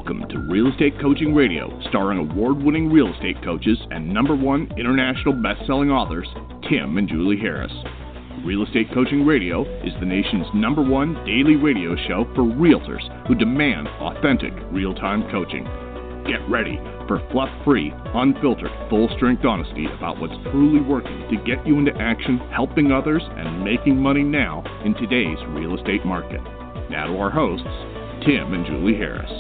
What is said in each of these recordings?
Welcome to Real Estate Coaching Radio, starring award-winning real estate coaches and #1 international best-selling authors, Tim and Julie Harris. Real Estate Coaching Radio is the nation's #1 daily radio show for realtors who demand authentic, real-time coaching. Get ready for fluff-free, unfiltered, full-strength honesty about what's truly working to get you into action, helping others, and making money now in today's real estate market. Now to our hosts, Tim and Julie Harris.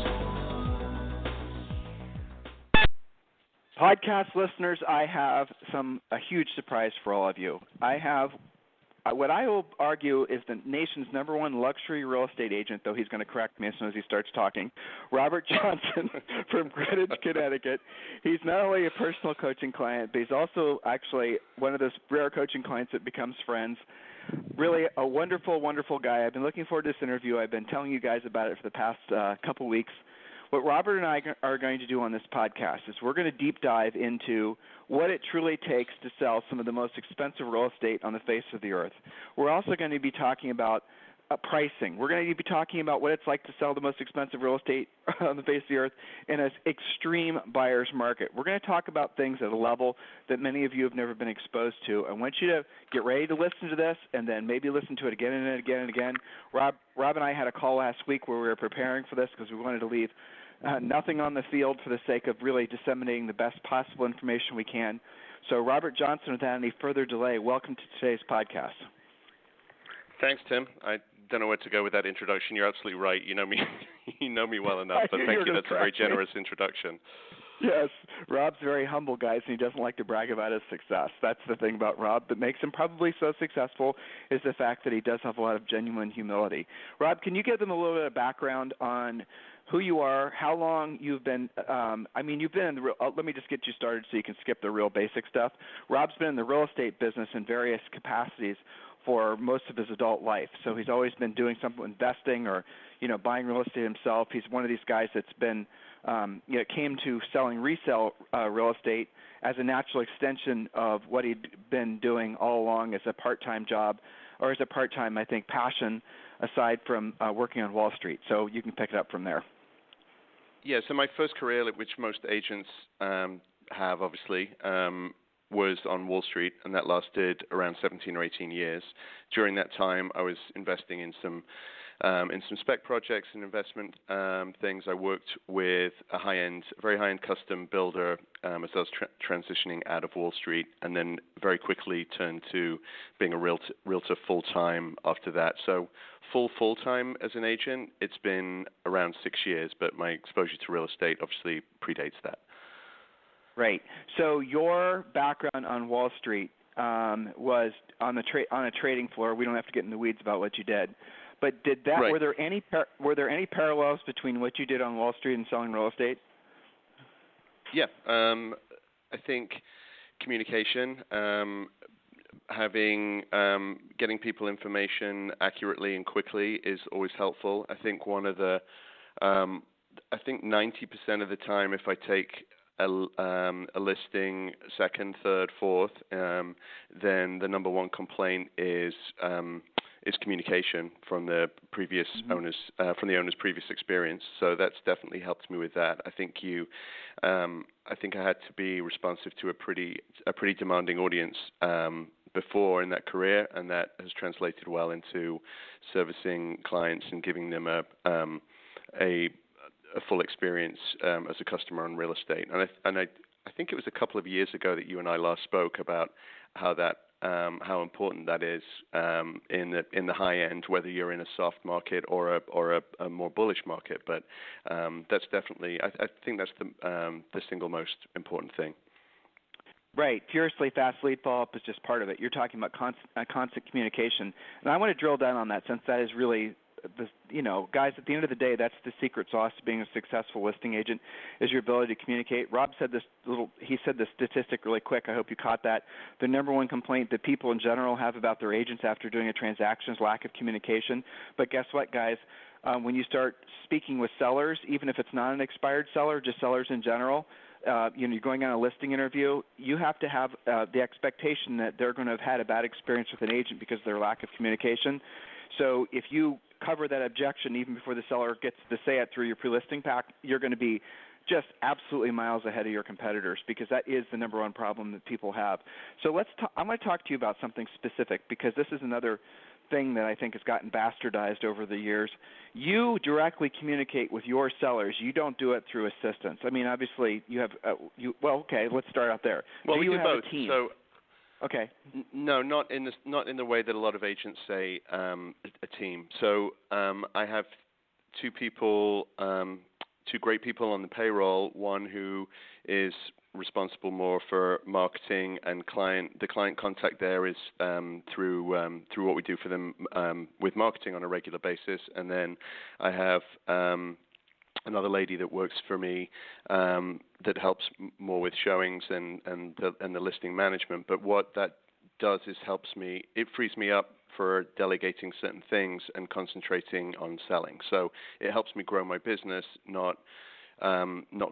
Podcast listeners, I have a huge surprise for all of you. I have what I will argue is the nation's #1 luxury real estate agent, though he's going to correct me as soon as he starts talking, Robert Johnson from Greenwich, Connecticut. He's not only a personal coaching client, but he's also actually one of those rare coaching clients that becomes friends. Really a wonderful, wonderful guy. I've been looking forward to this interview. I've been telling you guys about it for the past couple weeks. What Robert and I are going to do on this podcast is we're going to deep dive into what it truly takes to sell some of the most expensive real estate on the face of the earth. We're also going to be talking about pricing. We're going to be talking about what it's like to sell the most expensive real estate on the face of the earth in an extreme buyer's market. We're going to talk about things at a level that many of you have never been exposed to. I want you to get ready to listen to this and then maybe listen to it again and again and again. Rob and I had a call last week where we were preparing for this because we wanted to leave nothing on the field for the sake of really disseminating the best possible information we can. So Robert Johnson, without any further delay, welcome to today's podcast. Thanks, Tim. I don't know where to go with that introduction. You're absolutely right. You know me, you know me well enough. But thank you. That's a very generous introduction. Yes, Rob's very humble, guys, and he doesn't like to brag about his success. That's the thing about Rob that makes him probably so successful is the fact that he does have a lot of genuine humility. Rob, can you give them a little bit of background on who you are, how long you've been, you've been in the real, let me just get you started so you can skip the real basic stuff. Rob's been in the real estate business in various capacities for most of his adult life. So he's always been doing something, investing or, buying real estate himself. He's one of these guys that's been, came to selling resale real estate as a natural extension of what he'd been doing all along as a part-time job or as a part-time, I think, passion aside from working on Wall Street. So you can pick it up from there. Yeah, so my first career, which most agents have, obviously, was on Wall Street, and that lasted around 17 or 18 years. During that time, I was investing in some spec projects and investment things. I worked with a very high-end custom builder as I was transitioning out of Wall Street, and then very quickly turned to being a realtor full-time after that. So full-time as an agent, it's been around 6 years, but my exposure to real estate obviously predates that. Right. So your background on Wall Street was on a trading floor. We don't have to get in the weeds about what you did, but Right. were there any parallels between what you did on Wall Street and selling real estate? Yeah, I think communication, getting people information accurately and quickly is always helpful. I think I think 90% of the time, if I take a listing second, third, fourth, then the #1 complaint is communication from the previous owners, from the owner's previous experience. So that's definitely helped me with that. I think I think I had to be responsive to a pretty demanding audience before in that career, and that has translated well into servicing clients and giving them a full experience as a customer on real estate. And I think it was a couple of years ago that you and I last spoke about how important that is in the high end, whether you're in a soft market or a more bullish market. But that's definitely, I think that's the single most important thing. Right. Furiously fast lead follow-up is just part of it. You're talking about constant communication. And I want to drill down on that since that is really guys, at the end of the day, that's the secret sauce to being a successful listing agent is your ability to communicate. Rob said he said this statistic really quick. I hope you caught that. The #1 complaint that people in general have about their agents after doing a transaction is lack of communication. But guess what, guys? When you start speaking with sellers, even if it's not an expired seller, just sellers in general, you're going on a listing interview, you have to have the expectation that they're going to have had a bad experience with an agent because of their lack of communication. So if you cover that objection even before the seller gets to say it through your pre-listing pack, you're going to be just absolutely miles ahead of your competitors, because that is the number one problem that people have. So I'm going to talk to you about something specific, because this is another thing that I think has gotten bastardized over the years. You directly communicate with your sellers. You don't do it through assistants. I mean, obviously, you have well, okay, let's start out there. Well, we do have both. A team? So, okay. No, not in the way that a lot of agents say a team. So I have two great people on the payroll. One who is responsible more for marketing and the client contact there is through what we do for them with marketing on a regular basis. And then I have another lady that works for me that helps more with showings and the listing management. But what that does is it frees me up for delegating certain things and concentrating on selling. So it helps me grow my business, not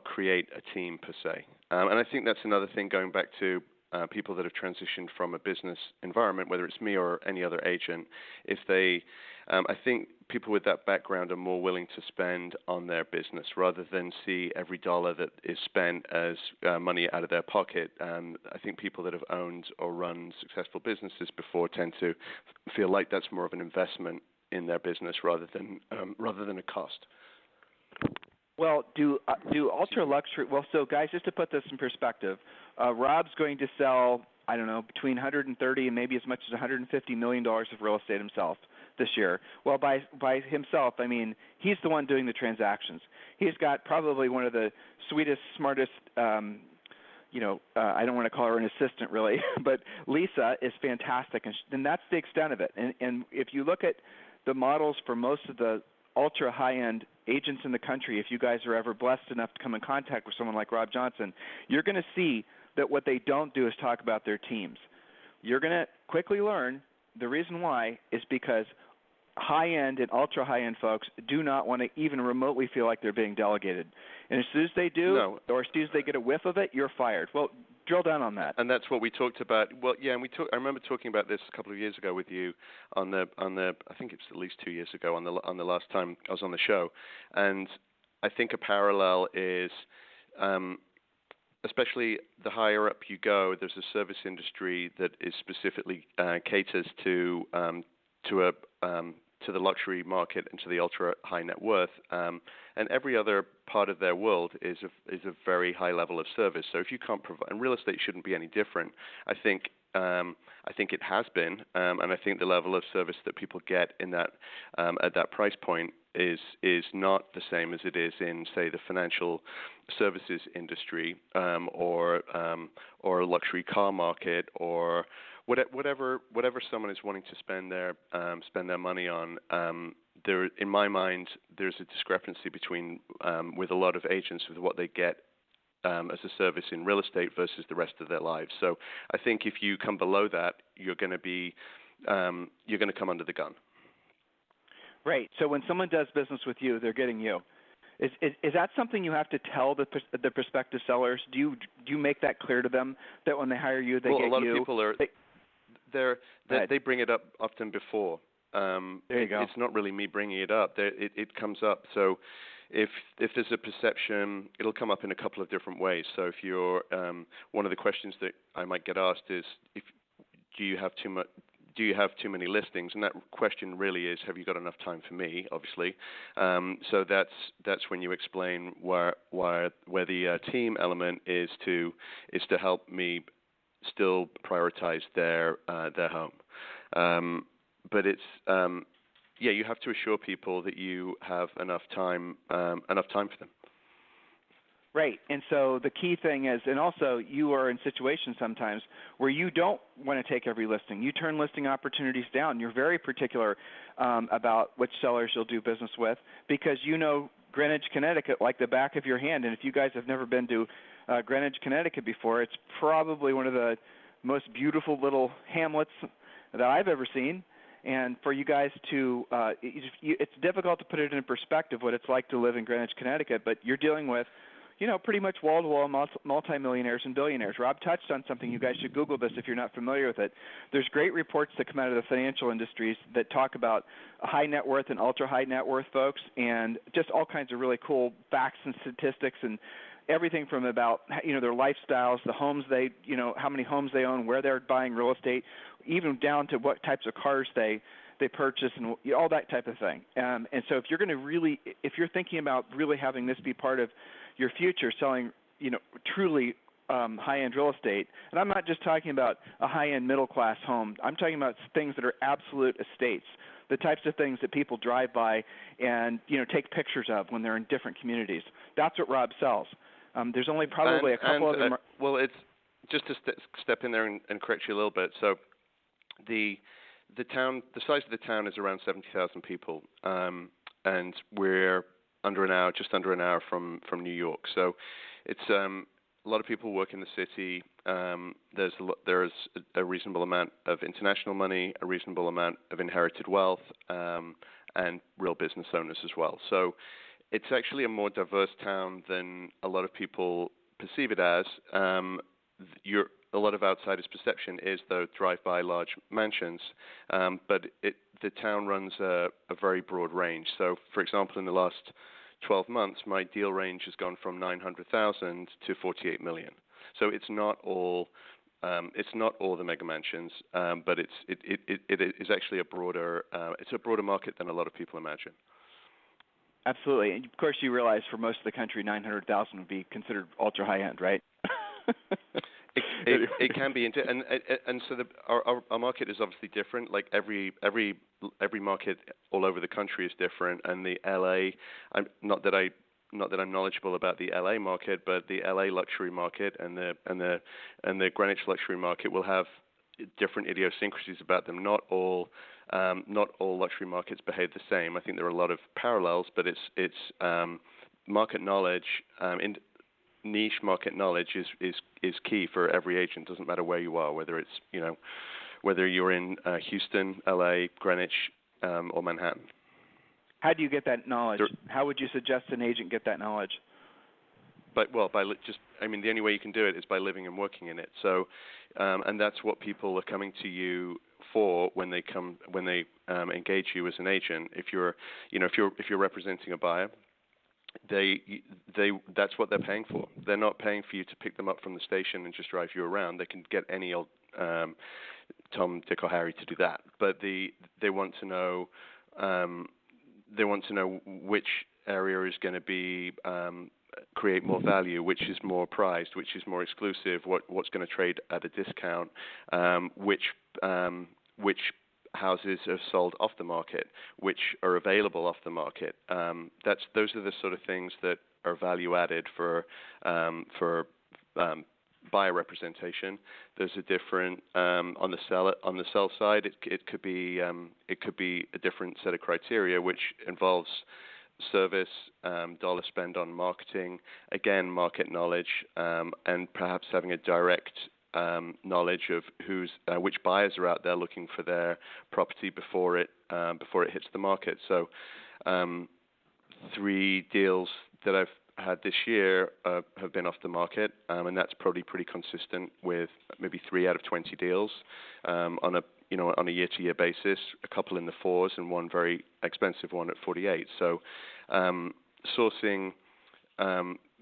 create a team per se. And I think that's another thing, going back to people that have transitioned from a business environment, whether it's me or any other agent. If they, I think people with that background are more willing to spend on their business rather than see every dollar that is spent as money out of their pocket. I think people that have owned or run successful businesses before tend to feel like that's more of an investment in their business rather than a cost. Well, do ultra luxury? Well, so guys, just to put this in perspective, Rob's going to sell, I don't know, between 130 and maybe as much as 150 $million of real estate himself this year. Well, by himself, I mean he's the one doing the transactions. He's got probably one of the sweetest, smartest. I don't want to call her an assistant really, but Lisa is fantastic, and that's the extent of it. And if you look at the models for most of the ultra high-end agents in the country, if you guys are ever blessed enough to come in contact with someone like Rob Johnson, you're going to see that what they don't do is talk about their teams. You're going to quickly learn the reason why is because high-end and ultra high-end folks do not want to even remotely feel like they're being delegated. And as soon as they do, or as soon as they get a whiff of it, you're fired. Well, drill down on that. And that's what we talked about. Well, yeah, and I remember talking about this a couple of years ago with you on the I think it's at least 2 years ago on the last time I was on the show. And I think a parallel is especially the higher up you go, there's a service industry that is specifically caters to the luxury market and to the ultra high net worth, and every other part of their world is a very high level of service. So if you can't provide, and real estate shouldn't be any different. I think it has been, and I think the level of service that people get in that at that price point is not the same as it is in, say, the financial services industry, or a luxury car market, or whatever someone is wanting to spend their money on. There, in my mind, there's a discrepancy between with a lot of agents with what they get as a service in real estate versus the rest of their lives. So I think if you come below that, you're going to come under the gun. Right. So when someone does business with you, they're getting you. Is that something you have to tell the prospective sellers? Do you make that clear to them that when they hire you, they get you? Well, a lot of people are. They bring it up often before. There you go. It's not really me bringing it up. It comes up. So if there's a perception, it'll come up in a couple of different ways. So if you're one of the questions that I might get asked is, do you have too many listings? And that question really is, have you got enough time for me? Obviously. So that's when you explain where the team element is to help me still prioritize their home. But it's you have to assure people that you have enough time for them. Right. And so the key thing is, and also you are in situations sometimes where you don't want to take every listing. You turn listing opportunities down. You're very particular about which sellers you'll do business with, because you know Greenwich, Connecticut like the back of your hand. And if you guys have never been to Greenwich, Connecticut before, it's probably one of the most beautiful little hamlets that I've ever seen. And for you guys to, it's difficult to put it in perspective what it's like to live in Greenwich, Connecticut, but you're dealing with, pretty much wall-to-wall multimillionaires and billionaires. Rob touched on something. You guys should Google this if you're not familiar with it. There's great reports that come out of the financial industries that talk about high net worth and ultra-high net worth folks, and just all kinds of really cool facts and statistics and everything from about, their lifestyles, the homes they, how many homes they own, where they're buying real estate, even down to what types of cars they purchase and all that type of thing. And so if you're thinking about really having this be part of your future, selling, truly high-end real estate, and I'm not just talking about a high-end middle-class home. I'm talking about things that are absolute estates, the types of things that people drive by and, take pictures of when they're in different communities. That's what Rob sells. There's only probably a couple of them. Well, it's just to step in there and correct you a little bit. So the size of the town is around 70,000 people, and we're just under an hour from New York. So it's a lot of people work in the city. There's a reasonable amount of international money, a reasonable amount of inherited wealth, and real business owners as well. So it's actually a more diverse town than a lot of people perceive it as. A lot of outsiders' perception is, though, drive-by large mansions, but the town runs a very broad range. So, for example, in the last 12 months, my deal range has gone from 900,000 to 48 million. So it's not all the mega mansions, but it is actually a broader market than a lot of people imagine. Absolutely, and of course, you realize for most of the country, 900,000 would be considered ultra high end, right? It can be, and so our market is obviously different. Like every market all over the country is different, and the LA. Not that I'm knowledgeable about the LA market, but the LA luxury market and the Greenwich luxury market will have different idiosyncrasies about them. Not all luxury markets behave the same. I think there are a lot of parallels, but it's market knowledge. Niche market knowledge is key for every agent. Doesn't matter where you are, whether it's whether you're in Houston, LA, Greenwich, or Manhattan. How do you get that knowledge? How would you suggest an agent get that knowledge? The only way you can do it is by living and working in it. So, and that's what people are coming to you for when they engage you as an agent. If you're representing a buyer, that's what they're paying for. They're not paying for you to pick them up from the station and just drive you around. They can get any old Tom, Dick, or Harry to do that. But they want to know which area is going to be create more value, which is more prized, which is more exclusive, what's going to trade at a discount, which houses are sold off the market, which are available off the market. Those are the sort of things that are value added for buyer representation. There's a different on the sell side. It could be a different set of criteria, which involves service, dollar spend on marketing, again market knowledge, and perhaps having a direct knowledge of which buyers are out there looking for their property before it hits the market. So 3 deals that I've had this year have been off the market, and that's probably pretty consistent with maybe 3 out of 20 deals on a year-to-year basis. A couple in the 4s and one very expensive one at 48. So sourcing,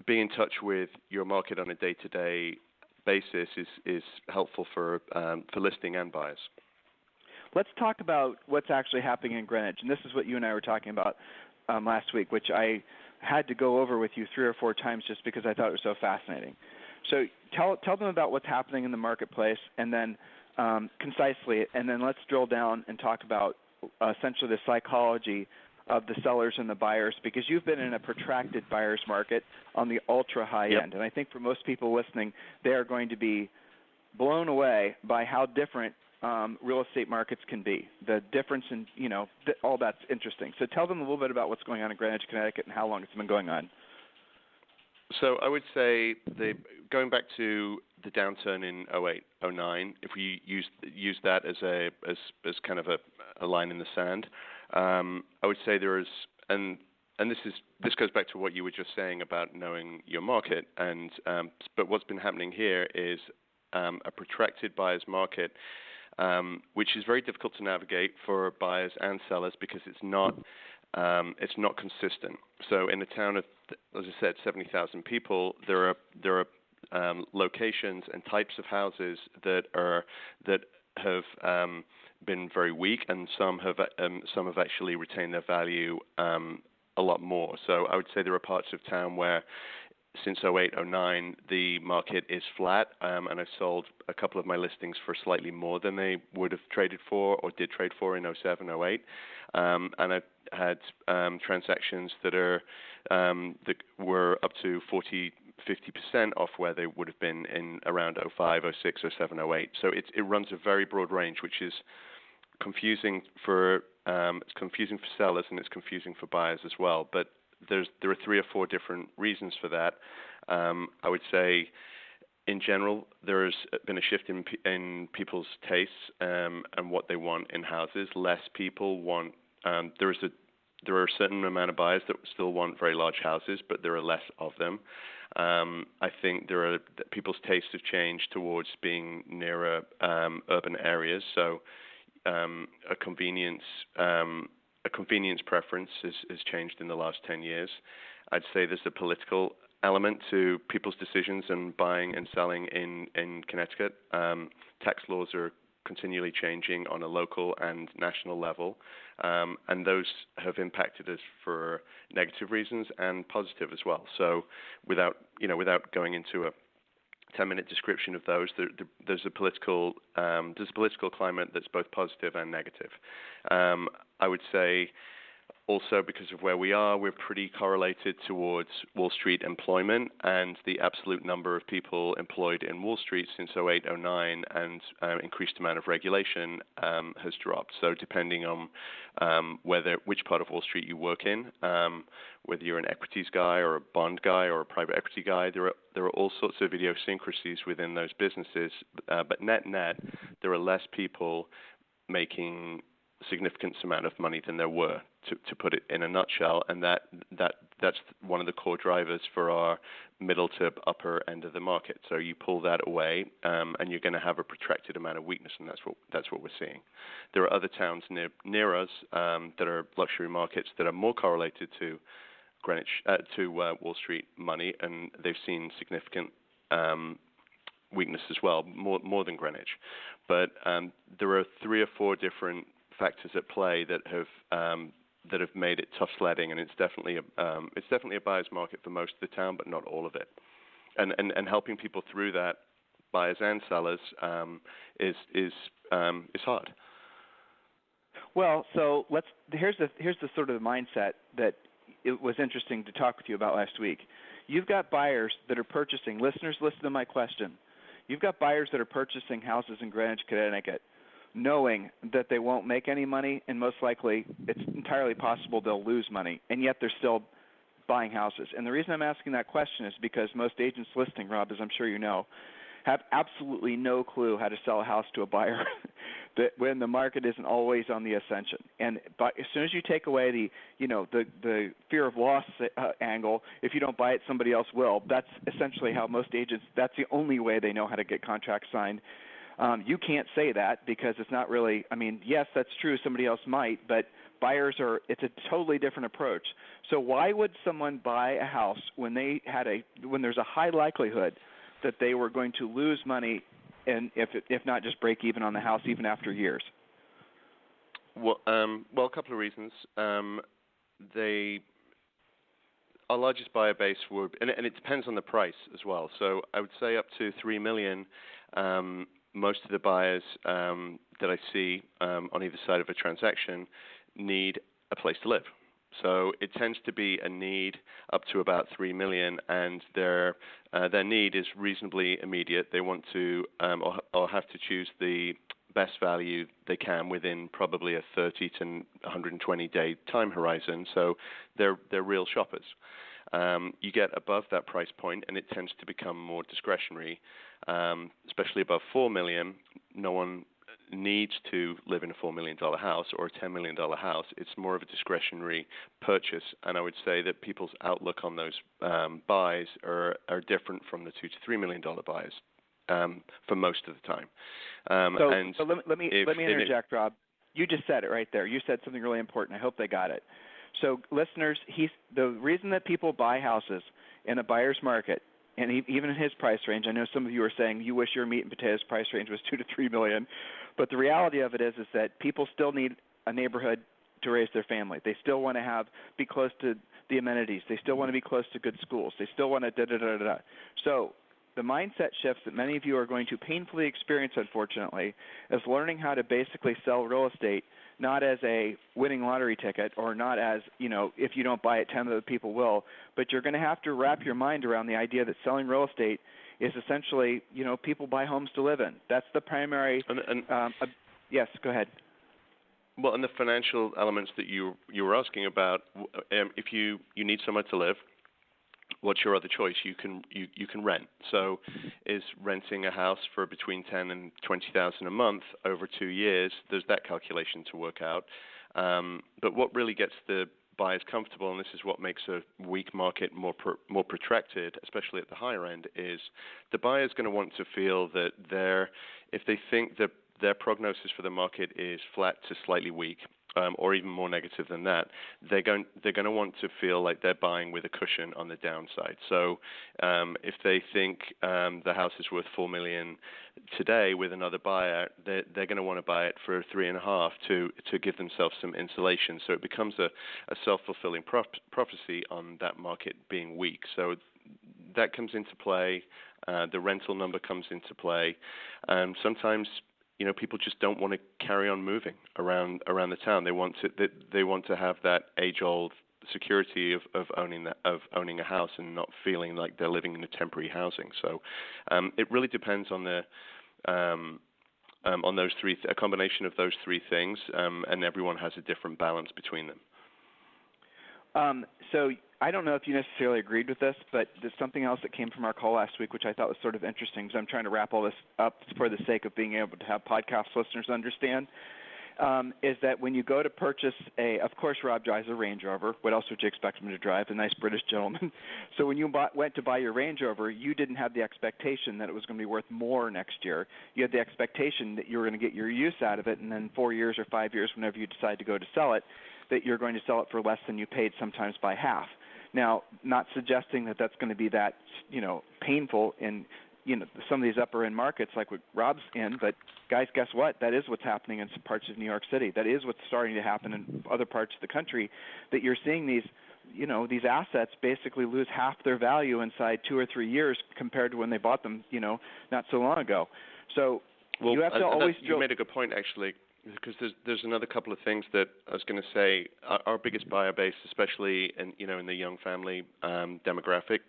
being in touch with your market on a day-to-day basis is helpful for listing and buyers. Let's talk about what's actually happening in Greenwich, and this is what you and I were talking about last week, which I had to go over with you 3 or 4 times just because I thought it was so fascinating. So tell them about what's happening in the marketplace, and then concisely, and then let's drill down and talk about essentially the psychology of the sellers and the buyers, because you've been in a protracted buyer's market on the ultra high end. And I think for most people listening, they are going to be blown away by how different real estate markets can be. The difference in, all that's interesting. So tell them a little bit about what's going on in Greenwich, Connecticut, and how long it's been going on. So I would say going back to the downturn in 08, 09, if we use that as kind of a line in the sand, I would say there is, and and this goes back to what you were just saying about knowing your market. And but what's been happening here is a protracted buyer's market, which is very difficult to navigate for buyers and sellers because it's not consistent. So in a town of, as I said, 70,000 people, there are locations and types of houses that have been very weak, and some have actually retained their value a lot more. So I would say there are parts of town where since 08, 09, the market is flat, and I've sold a couple of my listings for slightly more than they would have traded for or did trade for in 07, 08. And I've had transactions that were up to 40-50% off where they would have been in around 05, 06, 07, 08. So it runs a very broad range, which is confusing for sellers, and it's confusing for buyers as well. But there are 3 or 4 different reasons for that. I would say, in general, there's been a shift in people's tastes and what they want in houses. Less people want. There are a certain amount of buyers that still want very large houses, but there are less of them. I think people's tastes have changed towards being nearer urban areas. So a convenience preference has changed in the last 10 years. I'd say there's a political element to people's decisions and buying and selling in Connecticut. Tax laws are continually changing on a local and national level, and those have impacted us for negative reasons and positive as well. So without going into a 10-minute description of those, there's a political climate that's both positive and negative. I would say also, because of where we are, we're pretty correlated towards Wall Street employment, and the absolute number of people employed in Wall Street since 08, 09 and increased amount of regulation has dropped. So depending on which part of Wall Street you work in, whether you're an equities guy or a bond guy or a private equity guy, there are all sorts of idiosyncrasies within those businesses. But net, there are less people making significant amount of money than there were, to put it in a nutshell, and that's one of the core drivers for our middle to upper end of the market. So you pull that away, and you're going to have a protracted amount of weakness, and that's what we're seeing. There are other towns near us that are luxury markets that are more correlated to Greenwich, to Wall Street money, and they've seen significant weakness as well, more than Greenwich. But there are 3 or 4 different factors at play that have made it tough sledding, and it's definitely a buyer's market for most of the town, but not all of it. And helping people through that, buyers and sellers, is hard. Well, so here's the sort of mindset that it was interesting to talk with you about last week. You've got buyers that are purchasing. Listeners, listen to my question. You've got buyers that are purchasing houses in Greenwich, Connecticut, knowing that they won't make any money, and most likely it's entirely possible they'll lose money, and yet they're still buying houses. And the reason I'm asking that question is because most agents listing, Rob, as I'm sure you know, have absolutely no clue how to sell a house to a buyer that when the market isn't always on the ascension. And as soon as you take away the fear of loss angle, if you don't buy it, somebody else will. That's essentially how most agents, that's the only way they know how to get contracts signed. You can't say that because it's not really, yes, that's true, somebody else might, but it's a totally different approach. So why would someone buy a house when there's a high likelihood that they were going to lose money, and if not just break even on the house even after years? Well, a couple of reasons. Our largest buyer base would, and it depends on the price as well. So I would say up to $3 million. Most of the buyers that I see on either side of a transaction need a place to live. So it tends to be a need up to about $3 million, and their need is reasonably immediate. They want to or have to choose the best value they can within probably a 30 to 120 day time horizon. So they're real shoppers. You get above that price point, and it tends to become more discretionary, especially above $4 million. No one needs to live in a $4 million house or a $10 million house. It's more of a discretionary purchase, and I would say that people's outlook on those buys are different from the $2 to $3 million buys for most of the time. So let me interject, Rob. You just said it right there. You said something really important. I hope they got it. So listeners, the reason that people buy houses in a buyer's market, and even in his price range, I know some of you are saying you wish your meat and potatoes price range was $2 to $3 million, but the reality of it is that people still need a neighborhood to raise their family. They still want to be close to the amenities. They still want to be close to good schools. They still want to da-da-da-da-da. So the mindset shifts that many of you are going to painfully experience, unfortunately, is learning how to basically sell real estate not as a winning lottery ticket or not as, if you don't buy it, 10 other people will, but you're going to have to wrap your mind around the idea that selling real estate is essentially, people buy homes to live in. That's the primary. Yes, go ahead. Well, and the financial elements that you were asking about, if you need somewhere to live, what's your other choice? You can rent. So, is renting a house for between $10,000 and $20,000 a month over 2 years? There's that calculation to work out. But what really gets the buyers comfortable, and this is what makes a weak market more protracted, especially at the higher end, is the buyer's going to want to feel that if they think that their prognosis for the market is flat to slightly weak, or even more negative than that, they're going to want to feel like they're buying with a cushion on the downside. So if they think the house is worth $4 million today with another buyer, they're going to want to buy it for $3.5 to give themselves some insulation. So it becomes a self-fulfilling prophecy on that market being weak. So that comes into play. The rental number comes into play. Sometimes people just don't want to carry on moving around the town. They want to have that age-old security of owning a house and not feeling like they're living in a temporary housing. So it really depends on those a combination of those three things, and everyone has a different balance between them. So I don't know if you necessarily agreed with this, but there's something else that came from our call last week, which I thought was sort of interesting, because I'm trying to wrap all this up for the sake of being able to have podcast listeners understand, is that when you go to purchase of course, Rob drives a Range Rover. What else would you expect him to drive? A nice British gentleman. So when you went to buy your Range Rover, you didn't have the expectation that it was going to be worth more next year. You had the expectation that you were going to get your use out of it, and then 4 years or 5 years, whenever you decide to go to sell it, that you're going to sell it for less than you paid, sometimes by half. Now, not suggesting that that's going to be that, painful in, some of these upper end markets like what Rob's in, but guys, guess what? That is what's happening in some parts of New York City. That is what's starting to happen in other parts of the country, that you're seeing these, these assets basically lose half their value inside 2 or 3 years compared to when they bought them, not so long ago. So you have to always. You made a good point, actually. Because there's another couple of things that I was going to say. Our biggest buyer base, especially in the young family demographic,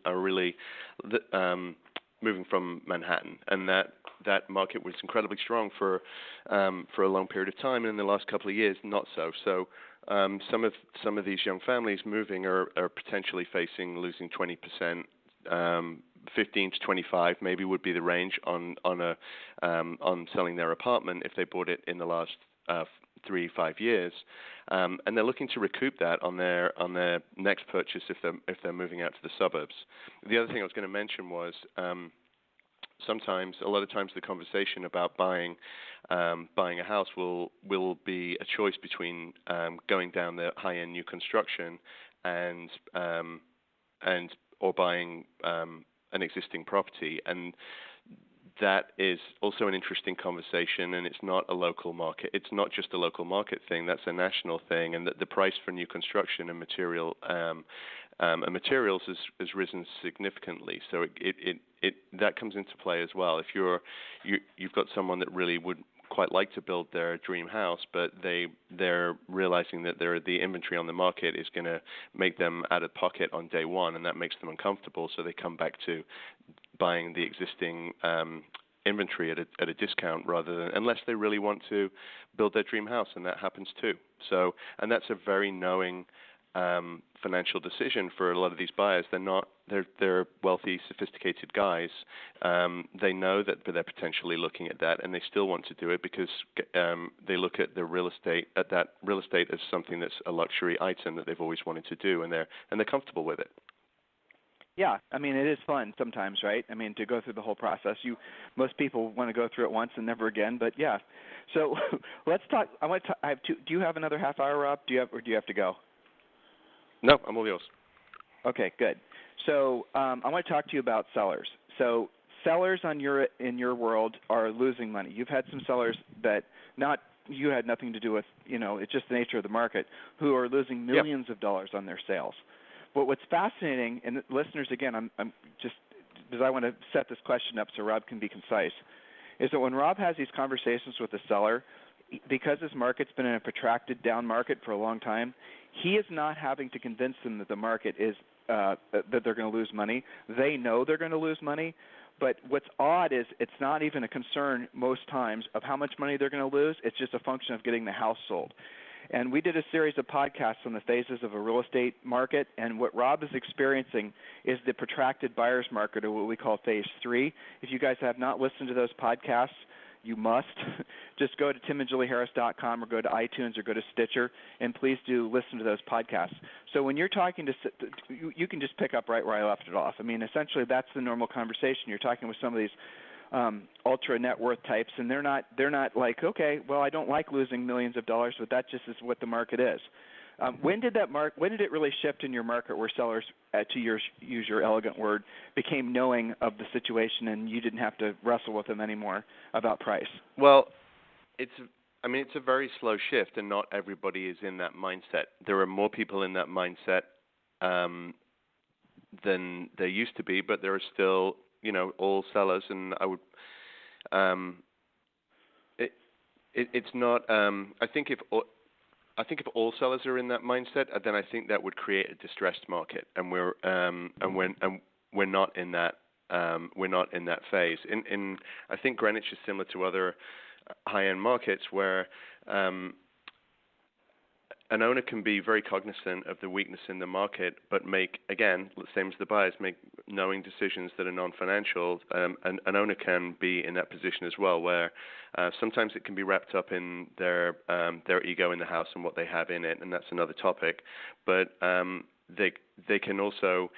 are really moving from Manhattan, and that market was incredibly strong for a long period of time, and in the last couple of years, not so. So some of these young families moving are potentially losing 20%. 15 to 25 maybe would be the range on selling their apartment if they bought it in the last 3-5 years, and they're looking to recoup that on their next purchase if they're moving out to the suburbs. The other thing I was going to mention was a lot of times the conversation about buying a house will be a choice between going down the high-end new construction or buying an existing property, and that is also an interesting conversation, and it's not a local market. It's not just a local market thing. That's a national thing, and the price for new construction and materials has risen significantly. So that comes into play as well. If you've got someone that really would quite like to build their dream house, but they're realizing that the inventory on the market is going to make them out of pocket on day one, and that makes them uncomfortable. So they come back to buying the existing inventory at a discount unless they really want to build their dream house, and that happens too. So, and that's a very knowing financial decision for a lot of these buyers. They're wealthy, sophisticated guys. They know that they're potentially looking at that, and they still want to do it because they look at real estate as something that's a luxury item that they've always wanted to do, and they're comfortable with it. Yeah, I mean, it is fun sometimes, right? I mean, to go through the whole process. Most people want to go through it once and never again, but yeah. So let's talk. Do you have another half hour, Rob? Do you have to go? No, I'm all yours. Okay, good. So I want to talk to you about sellers. So sellers in your world are losing money. You've had some sellers that you had nothing to do with, it's just the nature of the market, who are losing millions of dollars on their sales. But what's fascinating, and listeners, again, I'm just because I want to set this question up so Rob can be concise, is that when Rob has these conversations with a seller, because this market's been in a protracted down market for a long time, he is not having to convince them that the market is that they're going to lose money. They know they're going to lose money. But what's odd is it's not even a concern most times of how much money they're going to lose. It's just a function of getting the house sold. And we did a series of podcasts on the phases of a real estate market, and what Rob is experiencing is the protracted buyer's market, or what we call phase 3. If you guys have not listened to those podcasts, you must. Just go to timandjulieharris.com or go to iTunes or go to Stitcher, and please do listen to those podcasts. So when you're talking to you can just pick up right where I left it off. I mean, essentially that's the normal conversation. You're talking with some of these ultra net worth types, and they're not like, okay, well, I don't like losing millions of dollars, but that just is what the market is. When did it really shift in your market where sellers, to use your elegant word, became knowing of the situation and you didn't have to wrestle with them anymore about price? Well, it's a very slow shift, and not everybody is in that mindset. There are more people in that mindset than there used to be, but there are still, all sellers, and I would, it's not. I think if all sellers are in that mindset, then I think that would create a distressed market, and we're not in that. We're not in that phase. I think Greenwich is similar to other high-end markets where an owner can be very cognizant of the weakness in the market, but make, again, same as the buyers, make knowing decisions that are non-financial. An owner can be in that position as well, where sometimes it can be wrapped up in their ego in the house and what they have in it, and that's another topic. But they can also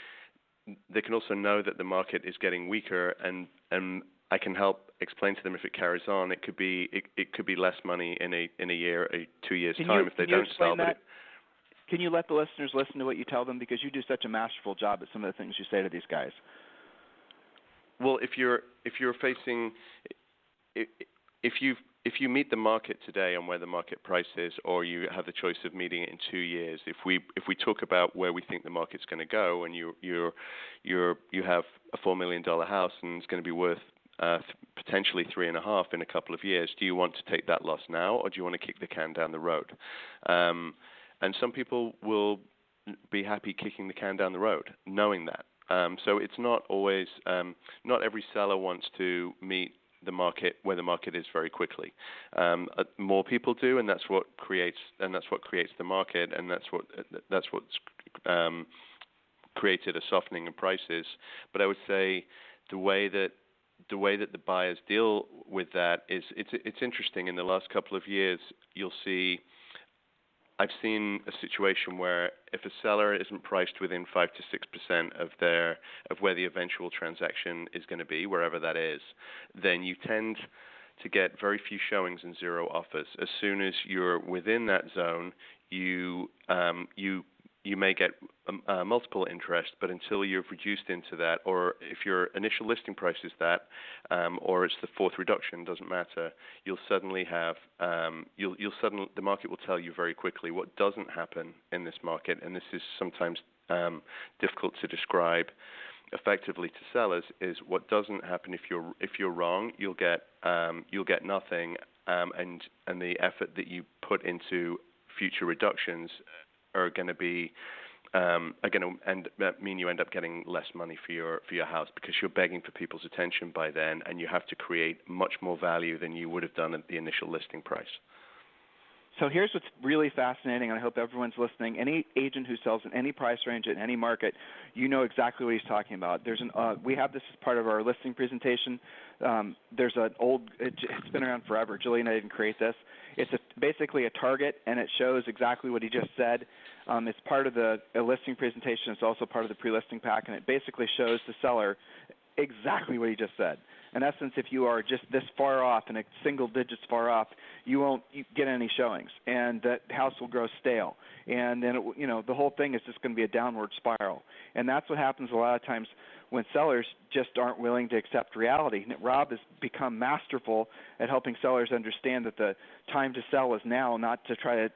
know that the market is getting weaker, and I can help explain to them if it carries on, it could be less money in a year, 2 years time if they don't sell. Can you let the listeners listen to what you tell them, because you do such a masterful job at some of the things you say to these guys? Well, if you meet the market today on where the market price is, or you have the choice of meeting it in 2 years, if we talk about where we think the market's going to go, and you have a $4 million house and it's going to be worth potentially 3.5 in a couple of years, do you want to take that loss now, or do you want to kick the can down the road? And some people will be happy kicking the can down the road, knowing that. So it's not always, not every seller wants to meet the market where the market is very quickly. More people do, and that's what creates the market, and that's what's created a softening in prices. But I would say the way that the buyers deal with that is it's interesting. In the last couple of years, you'll see. I've seen a situation where if a seller isn't priced within 5 to 6% of where the eventual transaction is going to be, wherever that is, then you tend to get very few showings and zero offers. As soon as you're within that zone, you may get multiple interest, but until you've reduced into that, or if your initial listing price is that, or it's the fourth reduction, doesn't matter. You'll suddenly have the market will tell you very quickly what doesn't happen in this market, and this is sometimes difficult to describe effectively to sellers. Is what doesn't happen if you're wrong, you'll get nothing, and the effort that you put into future reductions are going to mean you end up getting less money for your house, because you're begging for people's attention by then, and you have to create much more value than you would have done at the initial listing price. So here's what's really fascinating, and I hope everyone's listening. Any agent who sells in any price range in any market, you know exactly what he's talking about. We have this as part of our listing presentation. There's an it's been around forever. Julie and I didn't create this. It's basically a target, and it shows exactly what he just said. It's part of the listing presentation. It's also part of the pre-listing pack, and it basically shows the seller exactly what he just said. In essence, if you are just this far off and a single digits far off, you won't get any showings, and that house will grow stale. And then, the whole thing is just going to be a downward spiral. And that's what happens a lot of times when sellers just aren't willing to accept reality. And Rob has become masterful at helping sellers understand that the time to sell is now, not to try to,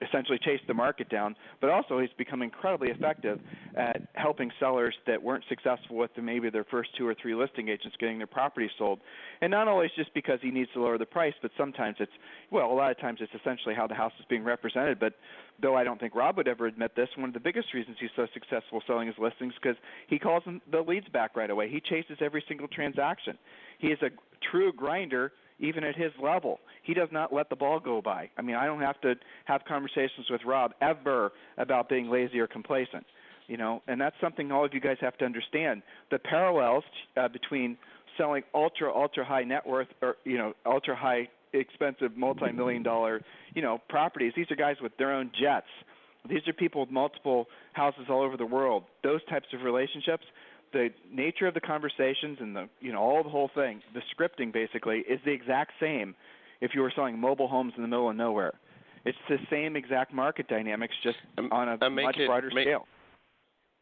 essentially chase the market down, but also he's become incredibly effective at helping sellers that weren't successful with maybe their first 2 or 3 listing agents getting their property sold. And not always just because he needs to lower the price, but sometimes a lot of times it's essentially how the house is being represented. But though I don't think Rob would ever admit this, one of the biggest reasons he's so successful selling his listings because he calls them the leads back right away. He chases every single transaction. He is a true grinder even at his level. He does not let the ball go by. I mean, I don't have to have conversations with Rob ever about being lazy or complacent, and that's something all of you guys have to understand. The parallels between selling ultra high net worth or, ultra high expensive multi-million-dollar, properties. These are guys with their own jets. These are people with multiple houses all over the world. Those types of relationships, the nature of the conversations and the whole thing, the scripting basically is the exact same if you were selling mobile homes in the middle of nowhere. It's the same exact market dynamics, just on a much broader scale.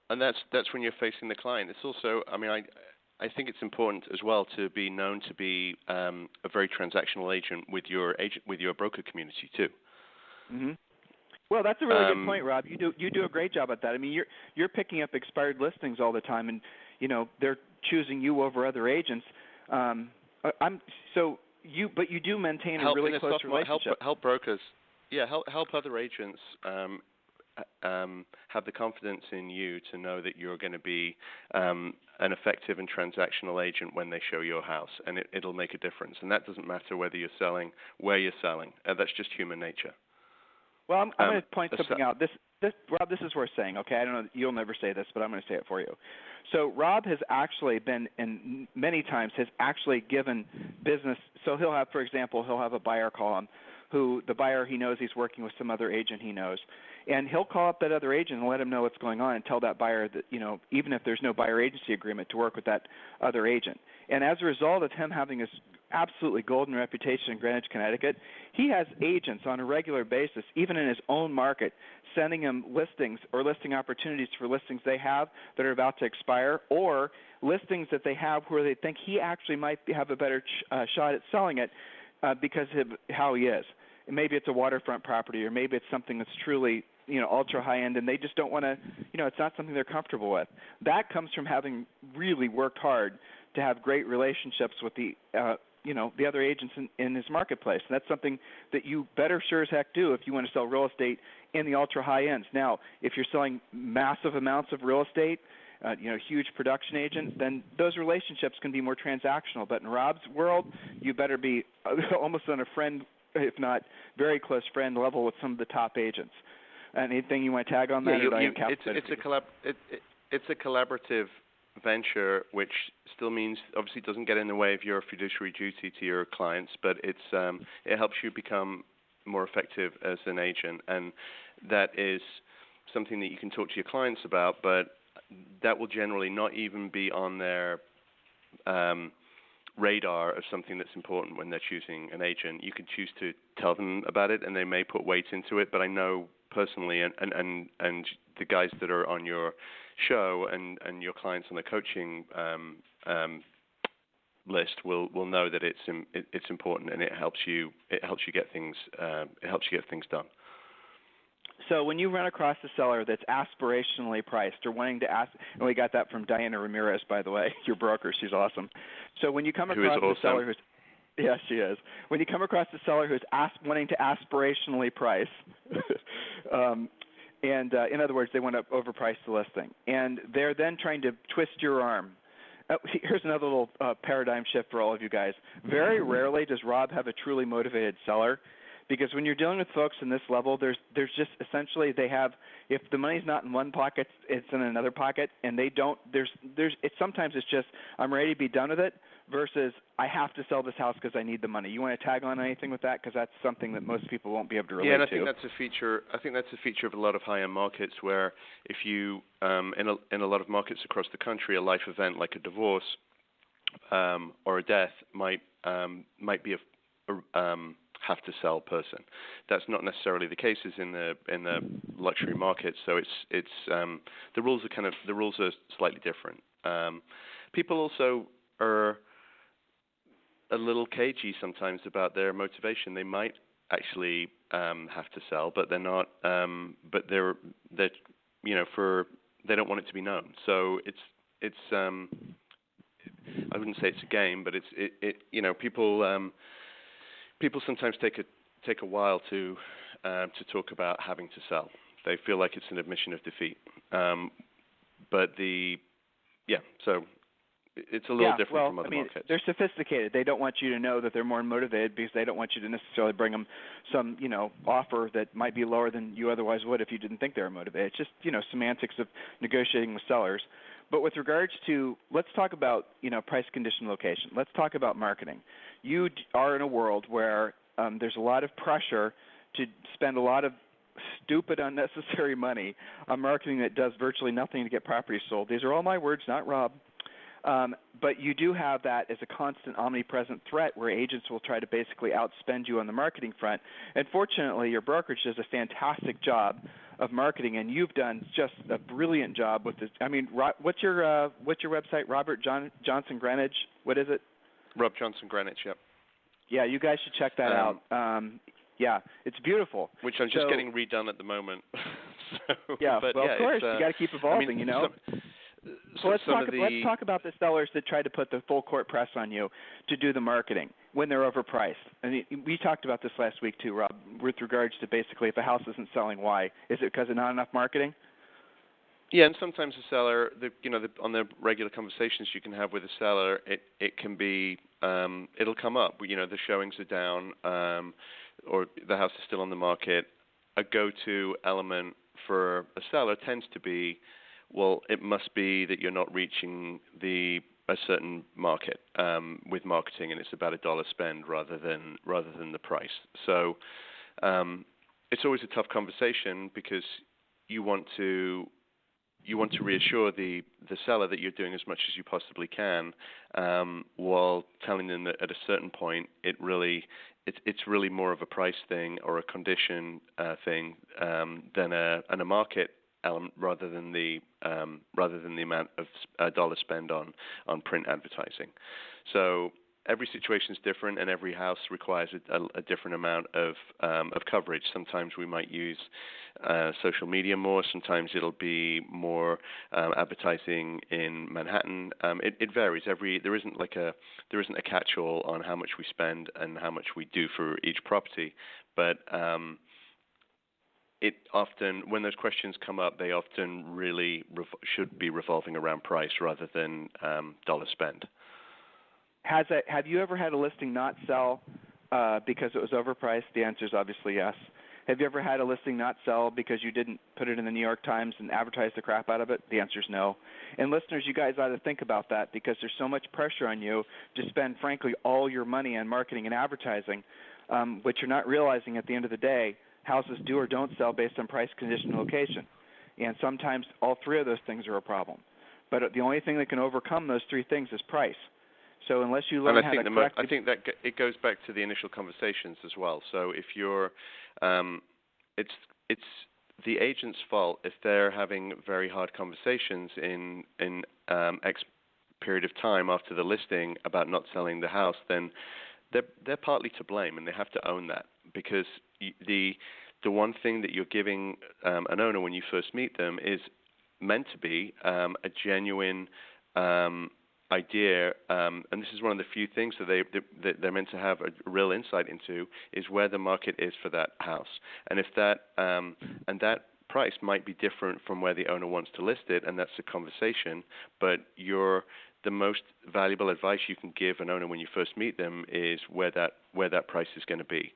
And that's when you're facing the client. It's also, I think it's important as well to be known to be a very transactional agent with your broker community too. Mm-hmm. Well, that's a really good point, Rob. You do a great job at that. I mean, you're picking up expired listings all the time, and they're choosing you over other agents. But you do maintain a really close relationship. Help brokers, help other agents have the confidence in you to know that you're going to be an effective and transactional agent when they show your house, and it'll make a difference. And that doesn't matter whether you're selling, where you're selling. That's just human nature. Well, I'm going to point something out. Rob, this is worth saying, okay? I don't know, you'll never say this, but I'm going to say it for you. So Rob has actually been, and many times has actually given business. So he'll have, for example, a buyer call him, who the buyer he knows he's working with some other agent he knows. And he'll call up that other agent and let him know what's going on and tell that buyer that, even if there's no buyer agency agreement, to work with that other agent. And as a result of him having this absolutely golden reputation in Greenwich, Connecticut, he has agents on a regular basis, even in his own market, sending him listings or listing opportunities for listings they have that are about to expire, or listings that they have where they think he actually might have a better shot at selling it because of how he is. And maybe it's a waterfront property, or maybe it's something that's truly ultra high end, and they just don't want to, it's not something they're comfortable with. That comes from having really worked hard to have great relationships with the other agents in his marketplace. And that's something that you better sure as heck do if you want to sell real estate in the ultra high ends. Now, if you're selling massive amounts of real estate, huge production agent, then those relationships can be more transactional. But in Rob's world, you better be almost on a friend, if not very close friend level with some of the top agents. Anything you want to tag on that? It's a collaborative venture, which still means obviously doesn't get in the way of your fiduciary duty to your clients, but it helps you become more effective as an agent, and that is something that you can talk to your clients about, but that will generally not even be on their radar of something that's important when they're choosing an agent. You can choose to tell them about it, and they may put weight into it, but I know personally, and the guys that are on your show and your clients on the coaching list will know that it's important, and it helps you get things done. So when you run across a seller that's aspirationally priced or wanting to ask, and we got that from Diana Ramirez, by the way, your broker, she's awesome. So when you come across a seller who's, yes, she is. When you come across a seller who's wanting to aspirationally price, and in other words, they want to overprice the listing, and they're then trying to twist your arm. Here's another little paradigm shift for all of you guys. Very rarely does Rob have a truly motivated seller. Because when you're dealing with folks in this level, there's just essentially they have, if the money's not in one pocket, it's in another pocket, and they don't. Sometimes it's just I'm ready to be done with it versus I have to sell this house because I need the money. You want to tag on anything with that? Because that's something that most people won't be able to relate to. Yeah, and I think that's a feature. I think that's a feature of a lot of high-end markets where if you in a lot of markets across the country, a life event like a divorce or a death might be a have to sell person. That's not necessarily the case in the luxury market. So it's the rules are slightly different. People also are a little cagey sometimes about their motivation. They might actually have to sell, but they're not. But they're they don't want it to be known. So it's I wouldn't say it's a game, but people sometimes take a while to talk about having to sell. They feel like it's an admission of defeat. So it's a little different from other markets. They're sophisticated. They don't want you to know that they're more motivated because they don't want you to necessarily bring them some, offer that might be lower than you otherwise would if you didn't think they were motivated. It's just, semantics of negotiating with sellers. But with regards to, let's talk about, price, condition, location. Let's talk about marketing. You are in a world where there's a lot of pressure to spend a lot of stupid, unnecessary money on marketing that does virtually nothing to get properties sold. These are all my words, not Rob. But you do have that as a constant omnipresent threat where agents will try to basically outspend you on the marketing front. And fortunately, your brokerage does a fantastic job of marketing, and you've done just a brilliant job with this. I mean, what's your website? Robert Johnson Greenwich? What is it? Rob Johnson Greenwich, yep. Yeah, you guys should check that out. Yeah, it's beautiful. Which I'm just getting redone at the moment. Of course, you got to keep evolving, So let's talk about the sellers that try to put the full court press on you to do the marketing when they're overpriced. And we talked about this last week too, Rob, with regards to basically if a house isn't selling, why? Is it because of not enough marketing? Yeah, and sometimes the seller, on the regular conversations you can have with the seller, it can be, it'll come up. The showings are down, or the house is still on the market. A go-to element for a seller tends to be, well, it must be that you're not reaching a certain market with marketing, and it's about $1 spend rather than the price. So it's always a tough conversation because you want to reassure the seller that you're doing as much as you possibly can, while telling them that at a certain point it's really more of a price thing or a condition thing than a market element rather than the amount of dollar spend on print advertising. So every situation is different, and every house requires a different amount of coverage. Sometimes we might use social media more. Sometimes it'll be more advertising in Manhattan. It varies. There isn't a catch-all on how much we spend and how much we do for each property, but it often, when those questions come up, they often really should be revolving around price rather than dollar spend. Have you ever had a listing not sell because it was overpriced? The answer is obviously yes. Have you ever had a listing not sell because you didn't put it in the New York Times and advertise the crap out of it? The answer is no. And listeners, you guys ought to think about that because there's so much pressure on you to spend, frankly, all your money on marketing and advertising, but you're not realizing at the end of the day, houses do or don't sell based on price, condition, and location. And sometimes all three of those things are a problem. But the only thing that can overcome those three things is price. So unless you learn how to correctly... I think that it goes back to the initial conversations as well. So if you're... it's the agent's fault if they're having very hard conversations in X period of time after the listing about not selling the house, then they're partly to blame, and they have to own that, because the one thing that you're giving an owner when you first meet them is meant to be a genuine idea, and this is one of the few things that they're meant to have a real insight into, is where the market is for that house, and if that and that price might be different from where the owner wants to list it, and that's a conversation. But the most valuable advice you can give an owner when you first meet them is where that price is going to be.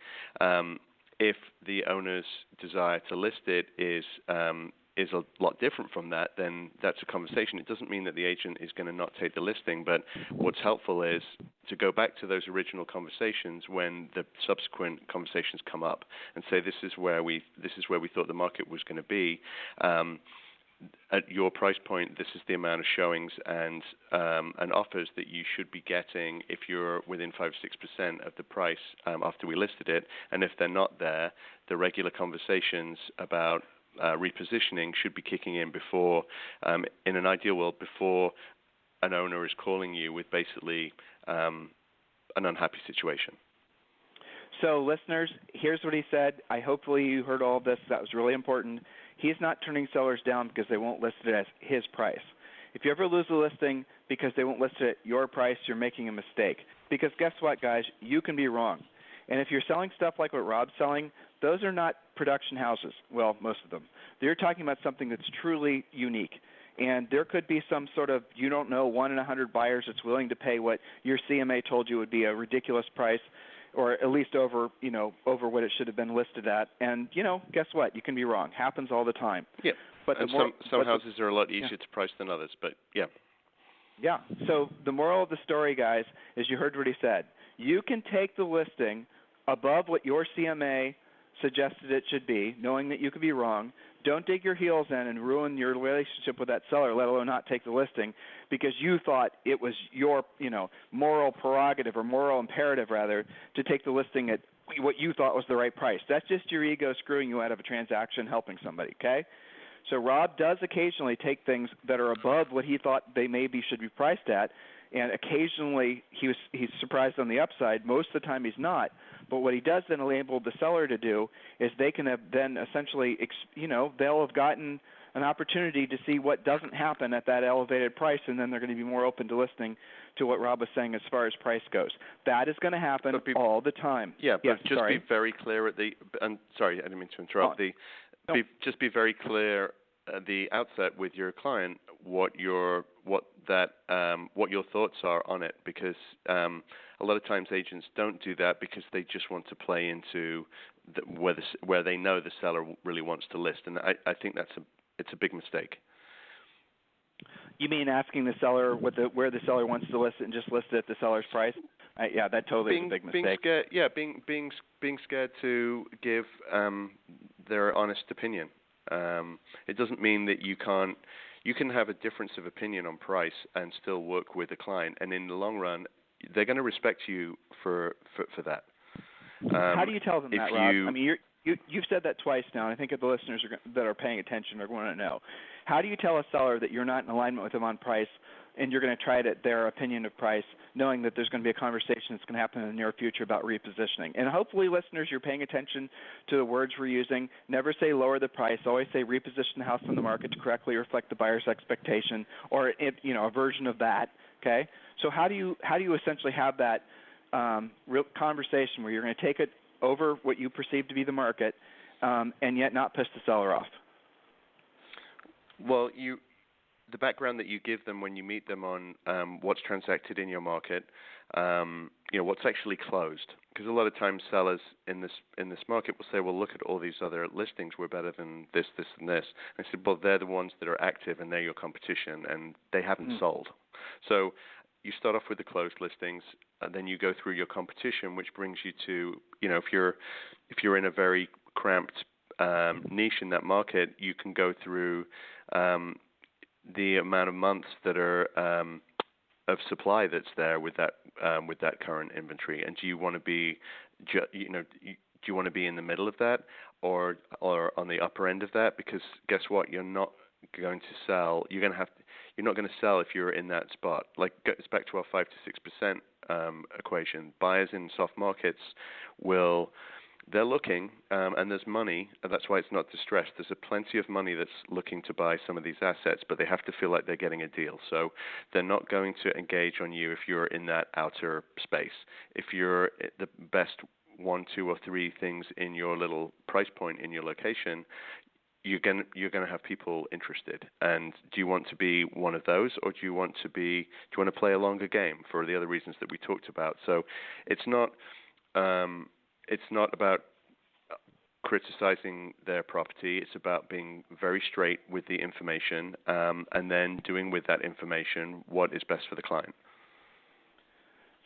If the owner's desire to list it is a lot different from that, then that's a conversation. It doesn't mean that the agent is going to not take the listing, but what's helpful is to go back to those original conversations when the subsequent conversations come up and say, this is where we thought the market was going to be. At your price point, this is the amount of showings and offers that you should be getting if you're within 5 or 6% of the price after we listed it. And if they're not there, the regular conversations about repositioning should be kicking in before, in an ideal world, before an owner is calling you with basically an unhappy situation. So, listeners, here's what he said. Hopefully you heard all of this. That was really important. He's not turning sellers down because they won't list it at his price. If you ever lose a listing because they won't list it at your price, you're making a mistake. Because guess what, guys? You can be wrong. And if you're selling stuff like what Rob's selling, those are not production houses. Well, most of them. They're talking about something that's truly unique. And there could be some sort of, 1 in 100 buyers that's willing to pay what your CMA told you would be a ridiculous price, or at least over what it should have been listed at. And, guess what? You can be wrong. Happens all the time. Yeah. But some houses are a lot easier to price than others, but yeah. Yeah. So the moral of the story, guys, is you heard what he said. You can take the listing above what your CMA suggested it should be, knowing that you could be wrong. Don't dig your heels in and ruin your relationship with that seller, let alone not take the listing, because you thought it was your, moral prerogative or moral imperative, rather, to take the listing at what you thought was the right price. That's just your ego screwing you out of a transaction helping somebody, okay? So Rob does occasionally take things that are above what he thought they maybe should be priced at, and occasionally he's surprised on the upside. Most of the time he's not. But what he does then enable the seller to do is they can have then essentially, they'll have gotten an opportunity to see what doesn't happen at that elevated price, and then they're going to be more open to listening to what Rob was saying as far as price goes. That is going to happen all the time. Yeah, but be very clear at the – and sorry, I didn't mean to interrupt. Just be very clear at the outset with your client what your thoughts are on it, because a lot of times agents don't do that because they just want to play into where they know the seller really wants to list, and I think it's a big mistake. You mean asking the seller where the seller wants to list it and just list it at the seller's price? Yeah, that totally is a big mistake. Being scared to give their honest opinion. It doesn't mean that you can't. You can have a difference of opinion on price and still work with a client, and in the long run, they're going to respect you for that. How do you tell them that, Rob? I mean, you've said that twice now, and I think if the listeners that are paying attention are going to know. How do you tell a seller that you're not in alignment with them on price, and you're going to try their opinion of price, knowing that there's going to be a conversation that's going to happen in the near future about repositioning? And hopefully, listeners, you're paying attention to the words we're using. Never say lower the price. Always say reposition the house on the market to correctly reflect the buyer's expectation, or a version of that. Okay. So how do you essentially have that real conversation where you're going to take it over what you perceive to be the market, and yet not piss the seller off? Well, the background that you give them when you meet them on what's transacted in your market, what's actually closed. Because a lot of times sellers in this market will say, well, look at all these other listings. We're better than this, this, and this. And I said, well, they're the ones that are active, and they're your competition, and they haven't sold. So you start off with the closed listings, and then you go through your competition, which brings you to, if you're in a very cramped niche in that market, you can go through the amount of months that are of supply that's there with that current inventory. And do you want to be, do you want to be in the middle of that, or on the upper end of that? Because guess what, you're not going to sell. You're not going to sell if you're in that spot. Like, it's back to our 5 to 6% equation. Buyers in soft markets they're looking, and there's money, and that's why it's not distressed. There's plenty of money that's looking to buy some of these assets, but they have to feel like they're getting a deal. So they're not going to engage on you if you're in that outer space. If you're the best 1, 2, or 3 things in your little price point in your location, you're going to have people interested. And do you want to be one of those, or do you want to play a longer game for the other reasons that we talked about? So it's not about criticizing their property. It's about being very straight with the information, and then doing with that information what is best for the client.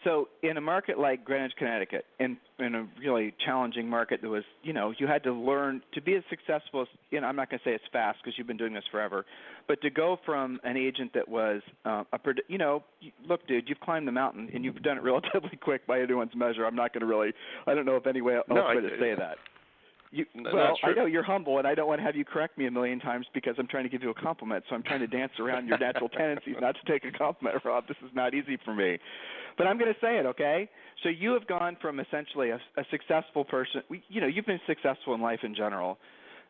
So in a market like Greenwich, Connecticut, in a really challenging market that was, you had to learn to be as successful as, I'm not going to say it's fast because you've been doing this forever, but to go from an agent that was, look, dude, you've climbed the mountain and you've done it relatively quick by anyone's measure. I don't know if any way else way to say that. I know you're humble, and I don't want to have you correct me a million times because I'm trying to give you a compliment. So I'm trying to dance around your natural tendencies not to take a compliment, Rob. This is not easy for me. But I'm going to say it, okay? So you have gone from essentially a successful person. You've been successful in life in general.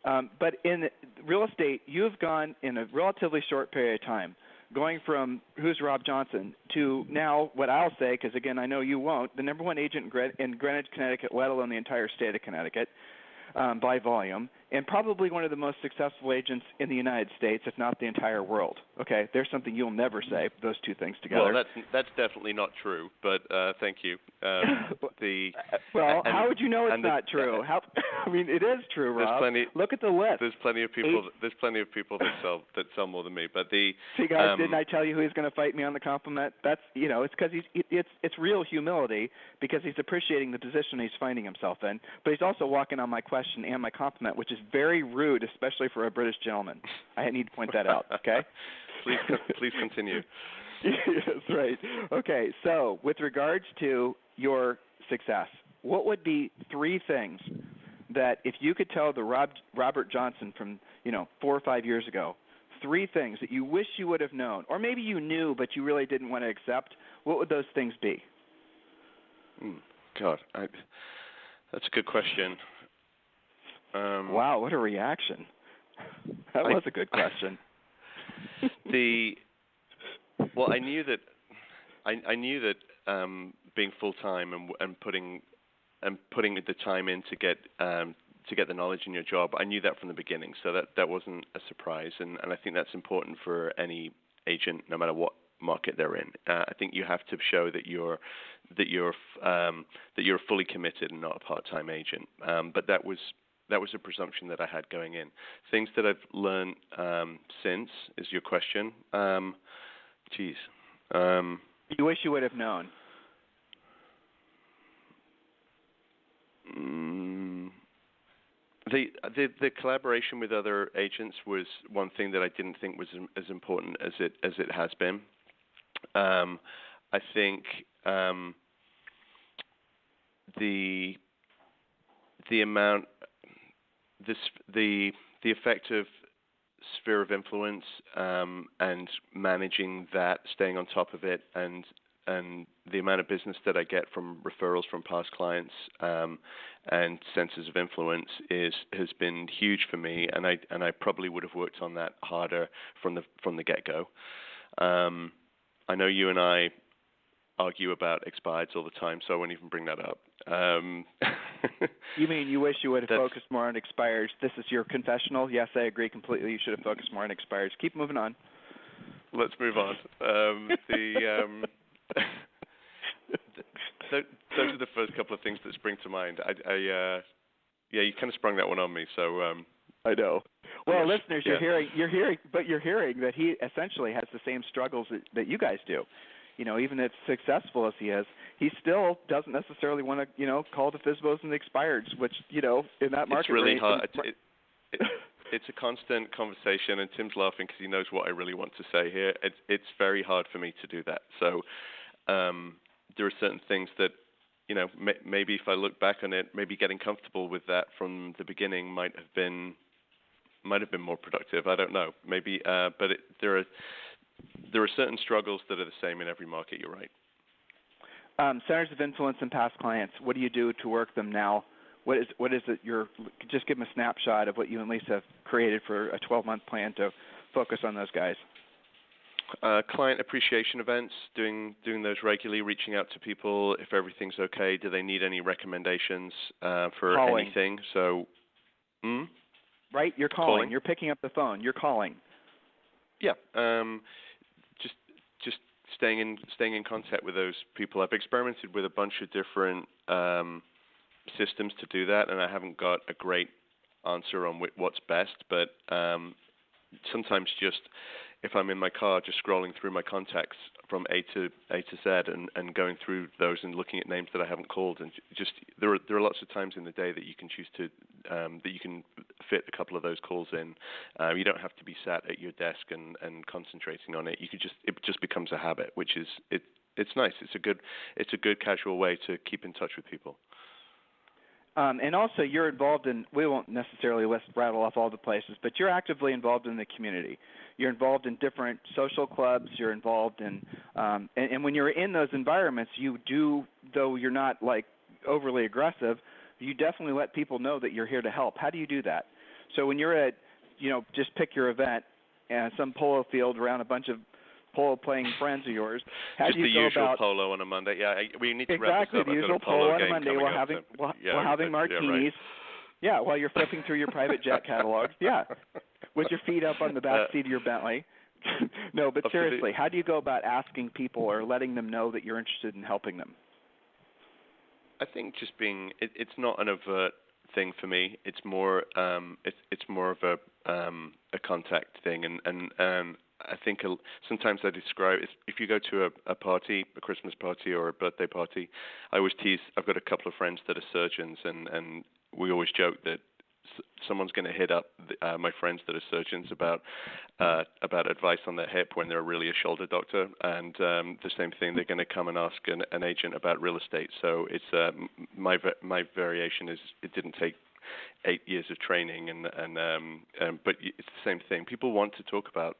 But in real estate, you've gone in a relatively short period of time, going from who's Rob Johnson to now what I'll say, because, again, I know you won't, the number one agent in Greenwich, Connecticut, let alone the entire state of Connecticut, by volume, and probably one of the most successful agents in the United States, if not the entire world. Okay, there's something you'll never say, those two things together. Well, that's definitely not true, but thank you. How would you know it's not true? It is true, Rob. Look at the list. There's plenty of people. There's plenty of people that sell more than me. But see, guys, didn't I tell you who's going to fight me on the compliment? That's it's because it's real humility because he's appreciating the position he's finding himself in, but he's also walking on my question and my compliment, which is very rude, especially for a British gentleman. I need to point that out. Okay. Please continue. Yes, right. Okay, so with regards to your success, what would be three things that if you could tell the Robert Johnson from 4 or 5 years ago, three things that you wish you would have known, or maybe you knew but you really didn't want to accept, what would those things be? God, that's a good question. Wow, what a reaction. That was a good question. I knew that being full time and putting the time in to get the knowledge in your job, I knew that from the beginning, so that wasn't a surprise, and I think that's important for any agent, no matter what market they're in. I think you have to show that you're fully committed and not a part-time agent. But that was a presumption that I had going in. Things that I've learned since is your question. You wish you would have known. The collaboration with other agents was one thing that I didn't think was as important as it has been. I think the amount, the effective sphere of influence and managing that, staying on top of it, and the amount of business that I get from referrals from past clients and centers of influence has been huge for me, and I probably would have worked on that harder from the get-go. I know you and I argue about expireds all the time, so I won't even bring that up. You mean you wish you would have focused more on expires? This is your confessional? Yes, I agree completely. You should have focused more on expires. Keep moving on. Let's move on. Those are the first couple of things that spring to mind. You kind of sprung that one on me, so. I know. Well, listeners, you're hearing that he essentially has the same struggles that you guys do. Even as successful as he is, he still doesn't necessarily want to, call the FSBOs and the expireds, which, in that market. It's really hard. It's a constant conversation, and Tim's laughing because he knows what I really want to say here. It's very hard for me to do that. So there are certain things that, maybe if I look back on it, maybe getting comfortable with that from the beginning might have been more productive. I don't know. Maybe, but there are certain struggles that are the same in every market. You're right. Centers of influence and past clients. What do you do to work them now? What is it? Just give them a snapshot of what you and Lisa have created for a 12-month plan to focus on those guys. Client appreciation events, doing those regularly, reaching out to people if everything's okay. Do they need any recommendations for anything? So, right, you're calling. You're picking up the phone. You're calling. Yeah, just staying in contact with those people. I've experimented with a bunch of different systems to do that, and I haven't got a great answer on what's best, but sometimes just if I'm in my car just scrolling through my contacts from A to Z and going through those and looking at names that I haven't called, and just there are lots of times in the day that you can choose to that you can fit a couple of those calls in. You don't have to be sat at your desk and concentrating on it. It just becomes a habit, which is it's nice. It's a good casual way to keep in touch with people. And also, you're involved in, we won't necessarily rattle off all the places, but you're actively involved in the community. You're involved in different social clubs. You're involved in, and when you're in those environments, you do, though you're not like overly aggressive, you definitely let people know that you're here to help. How do you do that? So when you're at, just pick your event, some polo field around a bunch of polo-playing friends of yours. How do you go about... Just the usual polo on a Monday. Yeah, we need to wrap this up. Exactly, the usual polo on a Monday. We're having martinis. Yeah, right. While you're flipping through your private jet catalogs. Yeah, with your feet up on the back seat of your Bentley. No, but seriously, how do you go about asking people or letting them know that you're interested in helping them? I think just being... It's not an overt thing for me. It's more it's more of a contact thing, and I think sometimes I describe if you go to a party, a Christmas party or a birthday party, I always tease. I've got a couple of friends that are surgeons, and we always joke that someone's going to hit up my friends that are surgeons about advice on their hip when they're really a shoulder doctor, and the same thing, they're going to come and ask an agent about real estate. So it's my variation is it didn't take 8 years of training, but it's the same thing. People want to talk about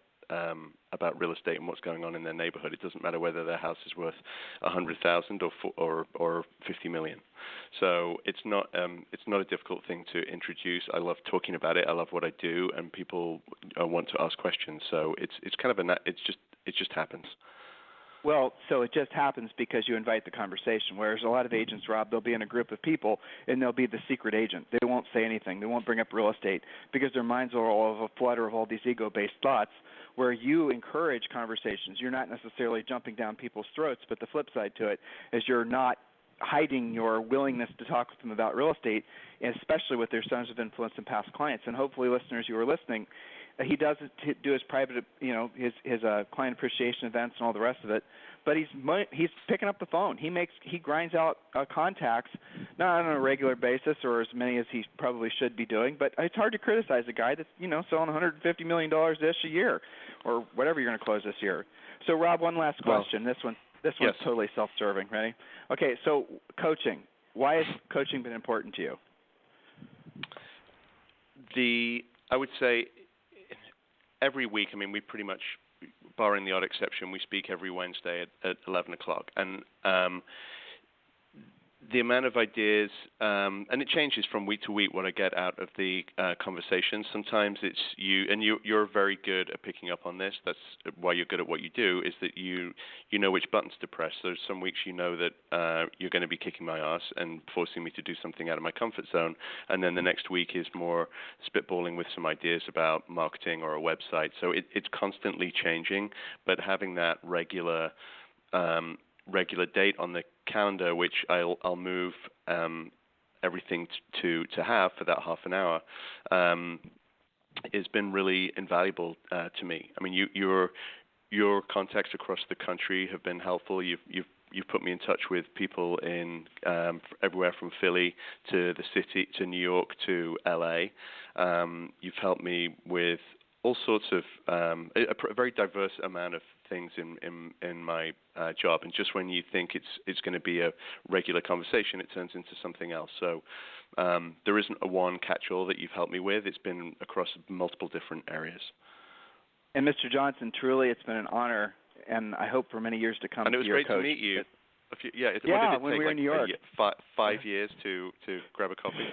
real estate and what's going on in their neighborhood. It doesn't matter whether their house is worth $100,000 or $50 million. So it's not a difficult thing to introduce. I love talking about it. I love what I do, and people want to ask questions. So it's kind of it just happens. Well, so it just happens because you invite the conversation, whereas a lot of agents, Rob, they'll be in a group of people, and they'll be the secret agent. They won't say anything. They won't bring up real estate because their minds are all of a flutter of all these ego-based thoughts, where you encourage conversations. You're not necessarily jumping down people's throats, but the flip side to it is you're not hiding your willingness to talk with them about real estate, and especially with their zones of influence and past clients. And hopefully, listeners, you are listening. He does do his private, his client appreciation events and all the rest of it. But he's picking up the phone. He grinds out contacts, not on a regular basis or as many as he probably should be doing. But it's hard to criticize a guy that's selling $150 million a year, or whatever you're going to close this year. So Rob, one last question. This one's yes. Totally self-serving. Ready? Okay. So coaching. Why has coaching been important to you? I would say. Every week, we pretty much, barring the odd exception, we speak every Wednesday at 11 o'clock. And the amount of ideas, and it changes from week to week what I get out of the conversation. Sometimes it's you, and you're very good at picking up on this. That's why you're good at what you do, is that you know which buttons to press. So some weeks you know that you're going to be kicking my ass and forcing me to do something out of my comfort zone. And then the next week is more spitballing with some ideas about marketing or a website. So it's constantly changing, but having that regular date on the calendar, which I'll move everything to have for that half an hour, has been really invaluable to me. Your contacts across the country have been helpful. You've put me in touch with people in everywhere from Philly to the city, to New York to LA. You've helped me with all sorts of a very diverse amount of things in my job, and just when you think it's going to be a regular conversation, it turns into something else. So there isn't a one catch-all that you've helped me with. It's been across multiple different areas. And Mr. Johnson, truly, it's been an honor, and I hope for many years to come. And it was great to meet you. What did it take, when we were in New York, 5 years to grab a coffee?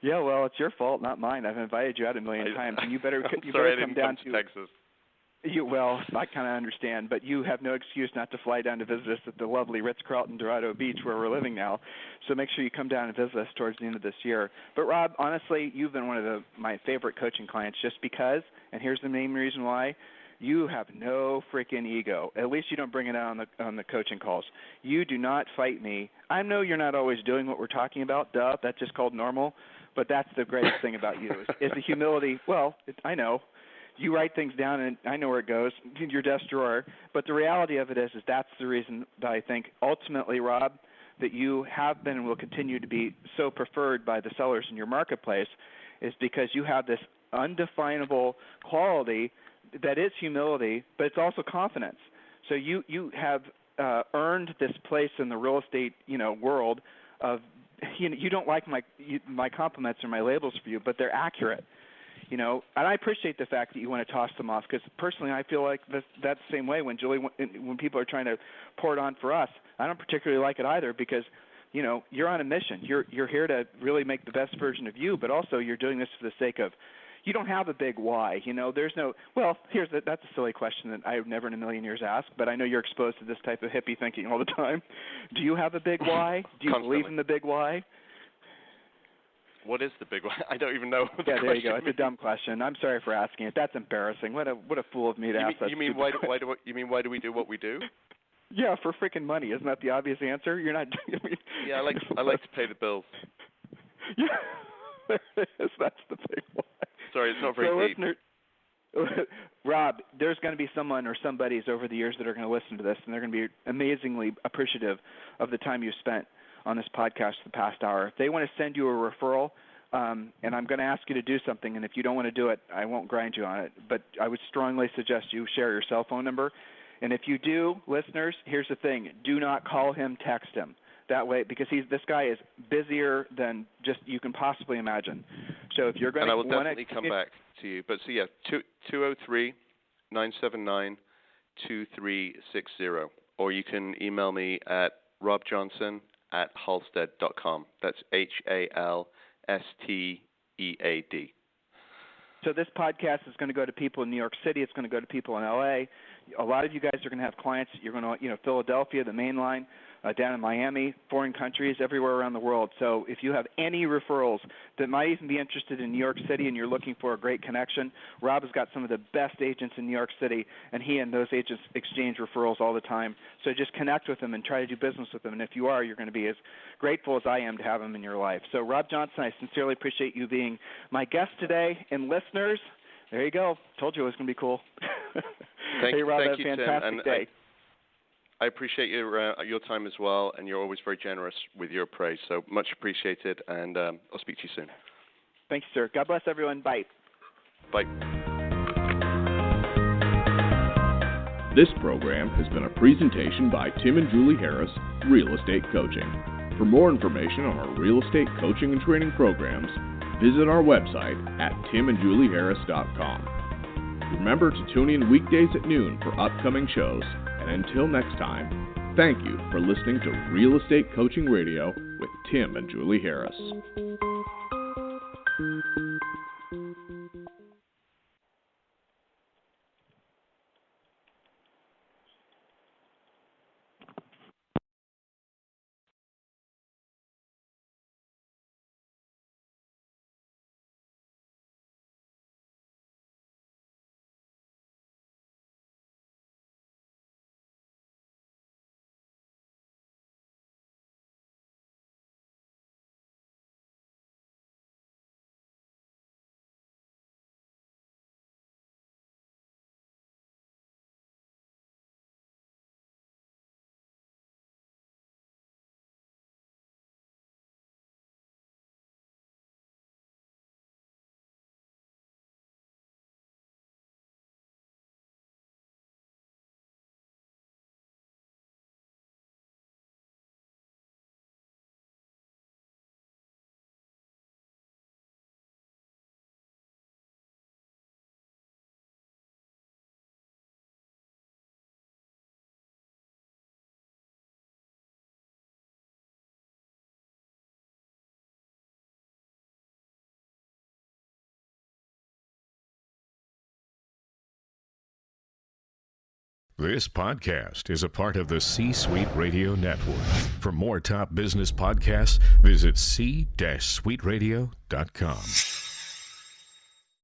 Yeah, well, it's your fault, not mine. I've invited you out a million times, and you better come down to Texas. Well, I kind of understand, but you have no excuse not to fly down to visit us at the lovely Ritz-Carlton Dorado Beach where we're living now. So make sure you come down and visit us towards the end of this year. But Rob, honestly, you've been one of my favorite coaching clients just because, and here's the main reason why, you have no freaking ego. At least you don't bring it out on the coaching calls. You do not fight me. I know you're not always doing what we're talking about. Duh, that's just called normal. But that's the greatest thing about you is the humility. Well, I know. You write things down, and I know where it goes, in your desk drawer. But the reality of it is that's the reason that I think ultimately, Rob, that you have been and will continue to be so preferred by the sellers in your marketplace is because you have this undefinable quality that is humility, but it's also confidence. So you have earned this place in the real estate world of you don't like my compliments or my labels for you, but they're accurate. And I appreciate the fact that you want to toss them off because personally I feel like that's the same way when people are trying to pour it on for us. I don't particularly like it either because, you're on a mission. You're here to really make the best version of you, but also you're doing this for the sake of you don't have a big why. There's no – well, that's a silly question that I would never in a million years ask, but I know you're exposed to this type of hippie thinking all the time. Do you have a big why? Do you Constantly. believe in the big why? What is the big one? I don't even know. Yeah, there you go. It's a dumb question. I'm sorry for asking it. That's embarrassing. What a fool of me to ask that. You mean why do we do what we do? Yeah, for freaking money. Isn't that the obvious answer? You're not. Yeah, I like to pay the bills. Yeah, there it is. That's the big one. Sorry, it's not very deep. Rob, there's going to be someone or somebody's over the years that are going to listen to this, and they're going to be amazingly appreciative of the time you spent on this podcast the past hour. If they want to send you a referral, and I'm going to ask you to do something, and if you don't want to do it, I won't grind you on it, but I would strongly suggest you share your cell phone number. And if you do, listeners, here's the thing. Do not call him, text him. That way, because this guy is busier than just you can possibly imagine. So if you're going to want to... And I will definitely come back to you. But 203-979-2360. Or you can email me at robjohnson@halstead.com. That's HALSTEAD. So this podcast is going to go to people in New York City. It's going to go to people in L.A. A lot of you guys are going to have clients. You're going to, Philadelphia, the main line, down in Miami, foreign countries, everywhere around the world. So if you have any referrals that might even be interested in New York City and you're looking for a great connection, Rob has got some of the best agents in New York City, and he and those agents exchange referrals all the time. So just connect with them and try to do business with them. And if you are, you're going to be as grateful as I am to have him in your life. So Rob Johnson, I sincerely appreciate you being my guest today. And listeners, there you go. Told you it was going to be cool. Hey, Rob, have a fantastic day. I appreciate your time as well, and you're always very generous with your praise. So much appreciated, and I'll speak to you soon. Thank you, sir. God bless everyone. Bye. Bye. This program has been a presentation by Tim and Julie Harris, Real Estate Coaching. For more information on our real estate coaching and training programs, visit our website at timandjulieharris.com. Remember to tune in weekdays at noon for upcoming shows. And until next time, thank you for listening to Real Estate Coaching Radio with Tim and Julie Harris. This podcast is a part of the C-Suite Radio Network. For more top business podcasts, visit c-suiteradio.com.